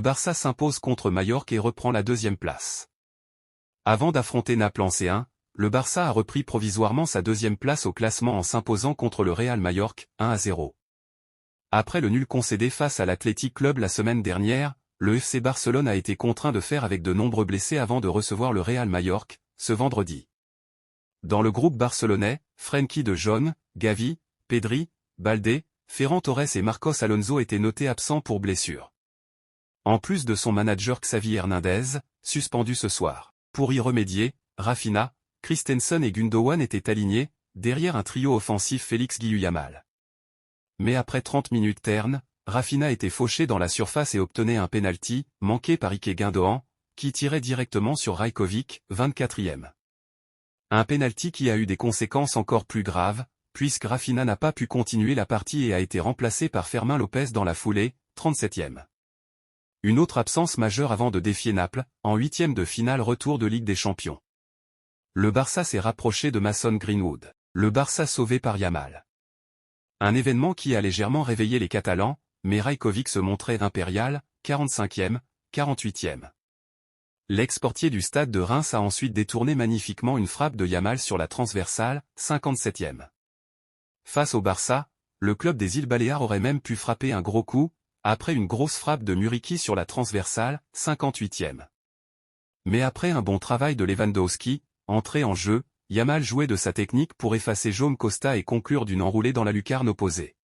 Le Barça s'impose contre Majorque et reprend la deuxième place. Avant d'affronter Naples en C1, le Barça a repris provisoirement sa deuxième place au classement en s'imposant contre le Real Majorque, 1-0. Après le nul concédé face à l'Athletic Club la semaine dernière, le FC Barcelone a été contraint de faire avec de nombreux blessés avant de recevoir le Real Majorque, ce vendredi. Dans le groupe barcelonais, Frenkie de Jong, Gavi, Pedri, Baldé, Ferran Torres et Marcos Alonso étaient notés absents pour blessure. En plus de son manager Xavi Hernandez, suspendu ce soir. Pour y remédier, Rafinha, Christensen et Gundogan étaient alignés, derrière un trio offensif Félix Guillamal. Mais après 30 minutes ternes, Rafinha était fauché dans la surface et obtenait un penalty, manqué par Ike Gundogan, qui tirait directement sur Rajkovic, 24e. Un penalty qui a eu des conséquences encore plus graves, puisque Rafinha n'a pas pu continuer la partie et a été remplacé par Fermin Lopez dans la foulée, 37e. Une autre absence majeure avant de défier Naples, en huitième de finale retour de Ligue des Champions. Le Barça s'est rapproché de Mason Greenwood, le Barça sauvé par Yamal. Un événement qui a légèrement réveillé les Catalans, mais Rajkovic se montrait impérial, 45e, 48e. L'ex-portier du stade de Reims a ensuite détourné magnifiquement une frappe de Yamal sur la transversale, 57e. Face au Barça, le club des îles Baléares aurait même pu frapper un gros coup, après une grosse frappe de Muriqi sur la transversale, 58e. Mais après un bon travail de Lewandowski, entré en jeu, Yamal jouait de sa technique pour effacer Jaume Costa et conclure d'une enroulée dans la lucarne opposée.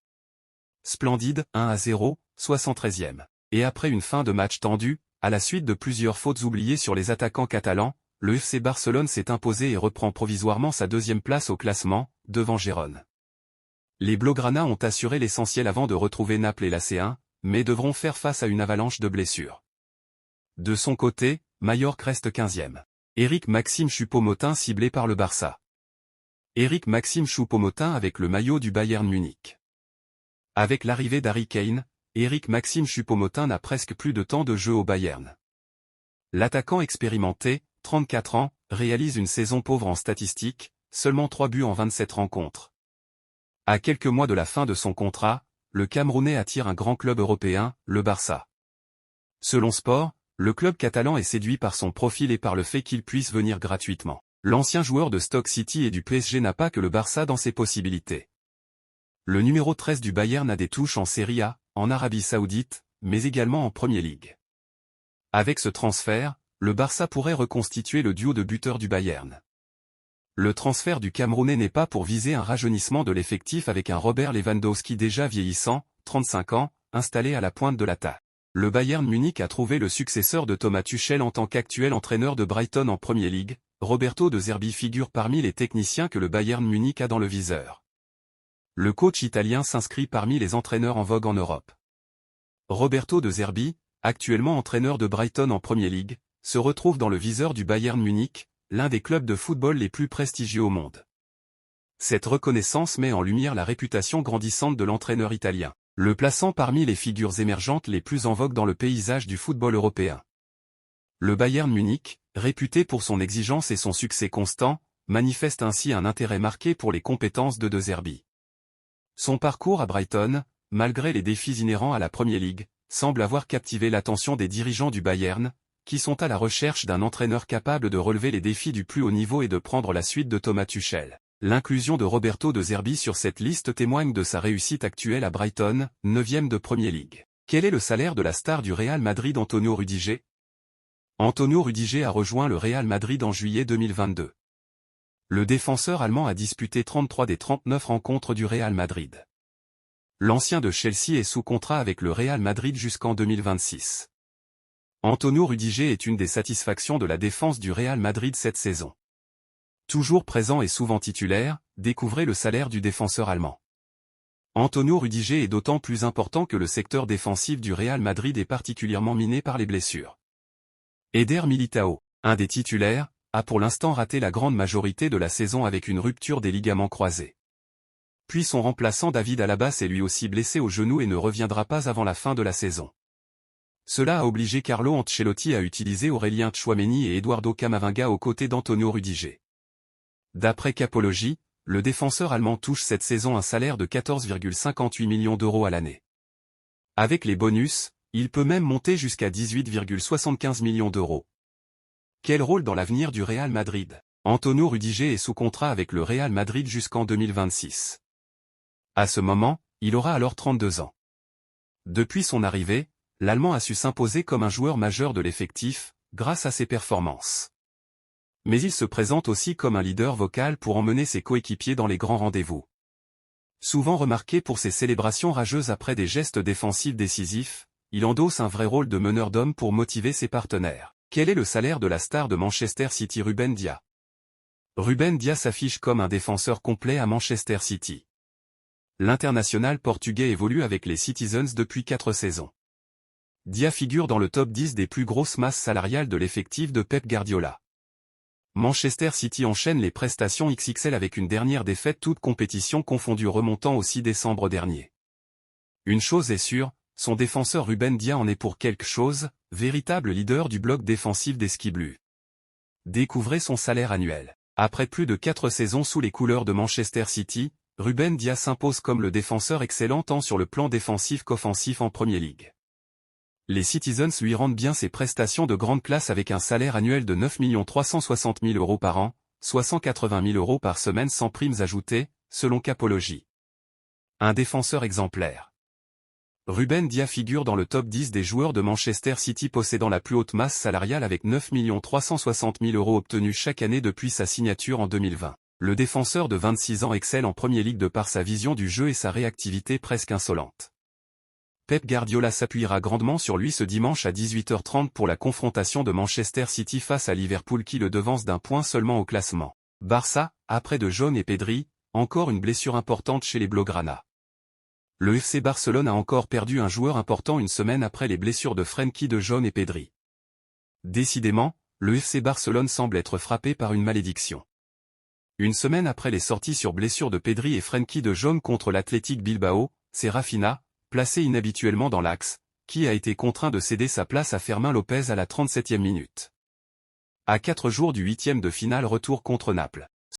Splendide, 1-0, 73e. Et après une fin de match tendue, à la suite de plusieurs fautes oubliées sur les attaquants catalans, le FC Barcelone s'est imposé et reprend provisoirement sa deuxième place au classement, devant Gérone. Les Blaugrana ont assuré l'essentiel avant de retrouver Naples et la C1, mais devront faire face à une avalanche de blessures. De son côté, Majorque reste 15e. Éric Maxime Choupo-Moting ciblé par le Barça. Éric Maxime Choupo-Moting avec le maillot du Bayern Munich. Avec l'arrivée d'Harry Kane, Éric Maxime Choupo-Moting n'a presque plus de temps de jeu au Bayern. L'attaquant expérimenté, 34 ans, réalise une saison pauvre en statistiques, seulement 3 buts en 27 rencontres. À quelques mois de la fin de son contrat, le Camerounais attire un grand club européen, le Barça. Selon Sport, le club catalan est séduit par son profil et par le fait qu'il puisse venir gratuitement. L'ancien joueur de Stoke City et du PSG n'a pas que le Barça dans ses possibilités. Le numéro 13 du Bayern a des touches en Serie A, en Arabie Saoudite, mais également en Premier League. Avec ce transfert, le Barça pourrait reconstituer le duo de buteurs du Bayern. Le transfert du Camerounais n'est pas pour viser un rajeunissement de l'effectif avec un Robert Lewandowski déjà vieillissant, 35 ans, installé à la pointe de l'attaque. Le Bayern Munich a trouvé le successeur de Thomas Tuchel en tant qu'actuel entraîneur de Brighton en Premier League. Roberto De Zerbi figure parmi les techniciens que le Bayern Munich a dans le viseur. Le coach italien s'inscrit parmi les entraîneurs en vogue en Europe. Roberto De Zerbi, actuellement entraîneur de Brighton en Premier League, se retrouve dans le viseur du Bayern Munich, l'un des clubs de football les plus prestigieux au monde. Cette reconnaissance met en lumière la réputation grandissante de l'entraîneur italien, le plaçant parmi les figures émergentes les plus en vogue dans le paysage du football européen. Le Bayern Munich, réputé pour son exigence et son succès constant, manifeste ainsi un intérêt marqué pour les compétences de De Zerbi. Son parcours à Brighton, malgré les défis inhérents à la Premier League, semble avoir captivé l'attention des dirigeants du Bayern, qui sont à la recherche d'un entraîneur capable de relever les défis du plus haut niveau et de prendre la suite de Thomas Tuchel. L'inclusion de Roberto De Zerbi sur cette liste témoigne de sa réussite actuelle à Brighton, 9e de Premier League. Quel est le salaire de la star du Real Madrid Antonio Rudiger? Antonio Rudiger a rejoint le Real Madrid en juillet 2022. Le défenseur allemand a disputé 33 des 39 rencontres du Real Madrid. L'ancien de Chelsea est sous contrat avec le Real Madrid jusqu'en 2026. Antonio Rudiger est une des satisfactions de la défense du Real Madrid cette saison. Toujours présent et souvent titulaire, découvrez le salaire du défenseur allemand. Antonio Rudiger est d'autant plus important que le secteur défensif du Real Madrid est particulièrement miné par les blessures. Eder Militao, un des titulaires, a pour l'instant raté la grande majorité de la saison avec une rupture des ligaments croisés. Puis son remplaçant David Alaba s'est lui aussi blessé au genou et ne reviendra pas avant la fin de la saison. Cela a obligé Carlo Ancelotti à utiliser Aurélien Tchouaméni et Eduardo Camavinga aux côtés d'Antonio Rudiger. D'après Capology, le défenseur allemand touche cette saison un salaire de 14,58 millions d'euros à l'année. Avec les bonus, Il peut même monter jusqu'à 18,75 millions d'euros. Quel rôle dans l'avenir du Real Madrid? Antonio Rudiger est sous contrat avec le Real Madrid jusqu'en 2026. À ce moment, il aura alors 32 ans. Depuis son arrivée, l'Allemand a su s'imposer comme un joueur majeur de l'effectif, grâce à ses performances. Mais il se présente aussi comme un leader vocal pour emmener ses coéquipiers dans les grands rendez-vous. Souvent remarqué pour ses célébrations rageuses après des gestes défensifs décisifs, il endosse un vrai rôle de meneur d'hommes pour motiver ses partenaires. Quel est le salaire de la star de Manchester City Ruben Dias? Ruben Dias s'affiche comme un défenseur complet à Manchester City. L'international portugais évolue avec les Citizens depuis 4 saisons. Dias figure dans le top 10 des plus grosses masses salariales de l'effectif de Pep Guardiola. Manchester City enchaîne les prestations XXL avec une dernière défaite toute compétition confondue remontant au 6 décembre dernier. Une chose est sûre, son défenseur Ruben Dias en est pour quelque chose, véritable leader du bloc défensif des Ski Blues. Découvrez son salaire annuel. Après plus de 4 saisons sous les couleurs de Manchester City, Ruben Dias s'impose comme le défenseur excellent tant sur le plan défensif qu'offensif en Premier League. Les Citizens lui rendent bien ses prestations de grande classe avec un salaire annuel de 9 360 000 euros par an, soit 180 000 euros par semaine sans primes ajoutées, selon Capology. Un défenseur exemplaire. Ruben Dias figure dans le top 10 des joueurs de Manchester City possédant la plus haute masse salariale avec 9 360 000 euros obtenus chaque année depuis sa signature en 2020. Le défenseur de 26 ans excelle en Premier League de par sa vision du jeu et sa réactivité presque insolente. Pep Guardiola s'appuiera grandement sur lui ce dimanche à 18h30 pour la confrontation de Manchester City face à Liverpool qui le devance d'un point seulement au classement. Barça, après De Jong et Pedri, encore une blessure importante chez les Blaugrana. Le FC Barcelone a encore perdu un joueur important une semaine après les blessures de Frenkie de Jong et Pedri. Décidément, le FC Barcelone semble être frappé par une malédiction. Une semaine après les sorties sur blessure de Pedri et Frenkie de Jong contre l'Athletic Bilbao, c'est Rafinha, placé inhabituellement dans l'axe, qui a été contraint de céder sa place à Fermin Lopez à la 37e minute. À 4 jours du 8e de finale retour contre Naples.